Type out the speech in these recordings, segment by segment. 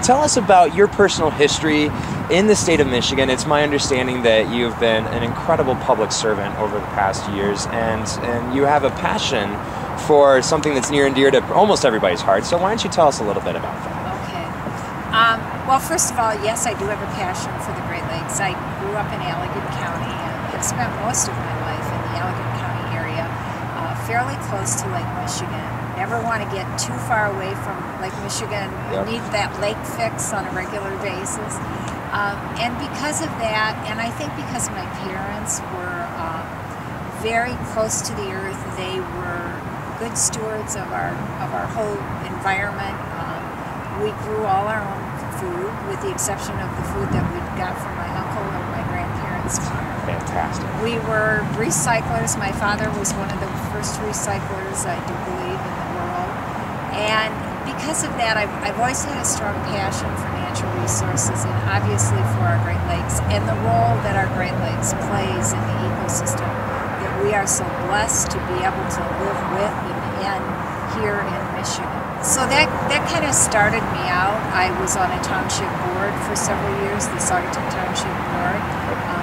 Tell us about your personal history in the state of Michigan. It's my understanding that you've been an incredible public servant over the past years, and you have a passion for something that's near and dear to almost everybody's heart. So why don't you tell us a little bit about that? Okay. Well, first of all, yes, I do have a passion for the Great Lakes. I grew up in Allegan County and have spent most of my life in the Allegan County area, fairly close to Lake Michigan. Never want to get too far away from Lake Michigan. Yep. Need that lake fix on a regular basis. And because of that, and I think because my parents were very close to the earth, they were good stewards of our whole environment. We grew all our own food, with the exception of the food that we got from my uncle and my grandparents' farm. Fantastic. We were recyclers. My father was one of the first recyclers, I do believe, in the world. And because of that, I've always had a strong passion for natural resources and obviously for our Great Lakes and the role that our Great Lakes plays in the ecosystem that we are so blessed to be able to live with and here in Michigan. So that kind of started me out. I was on a township board for several years, the Saugatuck Township Board,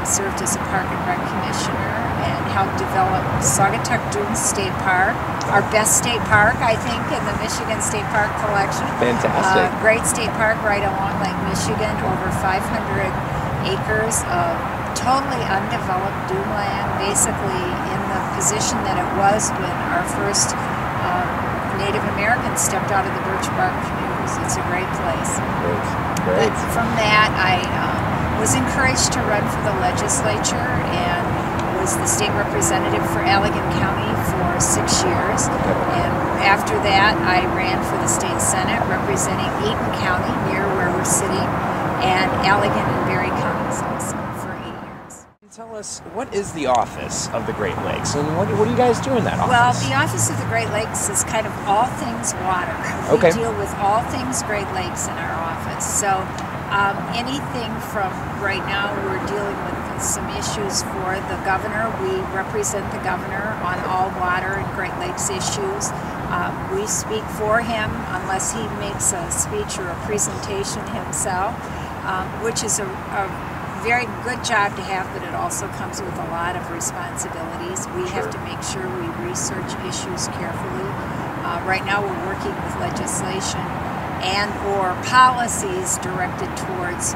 served as a park and rec commissioner and helped develop Saugatuck Dunes State Park, our best state park, I think, in the Michigan State Park collection. Fantastic. Great state park right along Lake Michigan, over 500 acres of totally undeveloped dune land, basically in the position that it was when our first Native Americans stepped out of the birch bark canoes. It's a great place. Great. But from that, I was encouraged to run for the legislature and was the state representative for Allegan County for 6 years. And after that, I ran for the state senate representing Eaton County, near where we're sitting, and Allegan and Berry counties also for 8 years. Tell us, what is the Office of the Great Lakes, and what do you guys do in that office? Well, the Office of the Great Lakes is kind of all things water. Okay. We deal with all things Great Lakes in our office. So anything from right now, we're dealing with some issues for the governor. We represent the governor on all water and Great Lakes issues. We speak for him unless he makes a speech or a presentation himself, which is a very good job to have, but it also comes with a lot of responsibilities. We have to make sure we research issues carefully. Right now we're working with legislation and or policies directed towards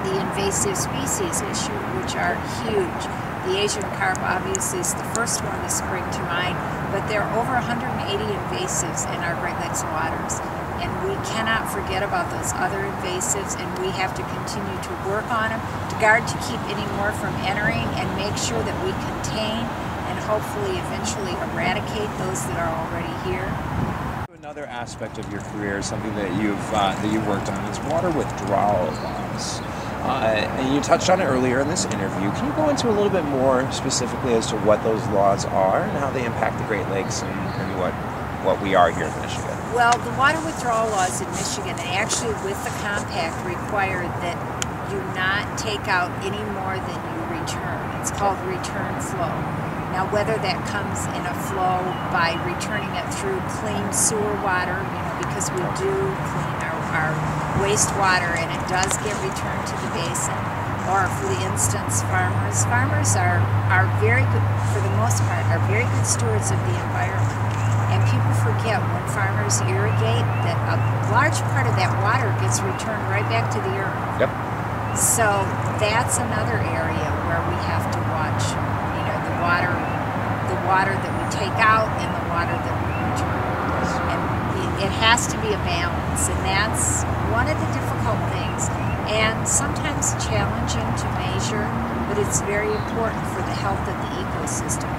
the invasive species issue, which are huge. The Asian carp obviously is the first one to spring to mind, but there are over 180 invasives in our Great Lakes waters. And we cannot forget about those other invasives, and we have to continue to work on them to guard to keep any more from entering and make sure that we contain and hopefully eventually eradicate those that are already here. Another aspect of your career, something that you've worked on, is water withdrawal laws. And you touched on it earlier in this interview. Can you go into a little bit more specifically as to what those laws are and how they impact the Great Lakes and what we are here in Michigan? Well, the water withdrawal laws in Michigan, and actually with the compact, require that you not take out any more than you return. It's called return flow. Now, whether that comes in a flow by returning it through clean sewer water, because we do clean our wastewater and it does get returned to the basin, or for the instance, farmers are very good, for the most part, are very good stewards of the environment. And people forget when farmers irrigate that a large part of that water gets returned right back to the earth. Yep. So that's another area where we have to watch, the water that we take out and the water that we return. And it has to be a balance, and that's one of the difficult things, and sometimes challenging to measure, but it's very important for the health of the ecosystem.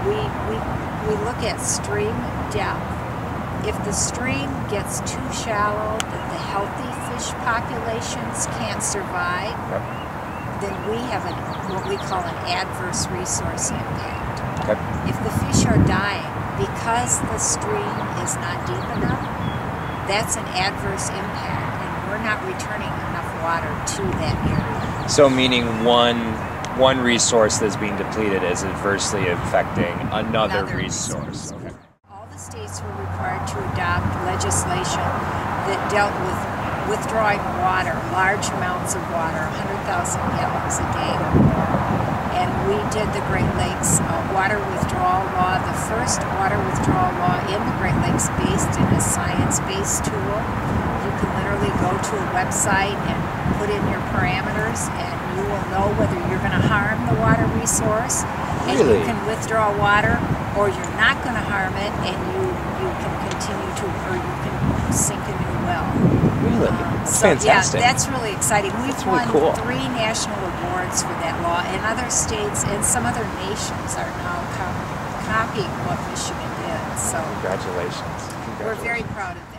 We look at stream depth. If the stream gets too shallow that the healthy fish populations can't survive, then we have what we call an adverse resource impact. If the fish are dying because the stream is not deep enough, that's an adverse impact, and we're not returning enough water to that area. So meaning one resource that's being depleted is adversely affecting another resource. Okay. All the states were required to adopt legislation that dealt with withdrawing water, large amounts of water, 100,000 gallons a day or more. And we did the Great Lakes water withdrawal law, the first water withdrawal law in the Great Lakes based in a science-based tool. You can literally go to a website and put in your parameters, and you will know whether you're going to harm the water resource, and Really? you can withdraw water, or you're not going to harm it, and you can continue to, or you can sink a new well. Really? That's So fantastic. yeah, that's really exciting. We've That's really won cool. 3 national awards for that law, and other states and some other nations are now copying what Michigan did. So Congratulations. we're very proud of that.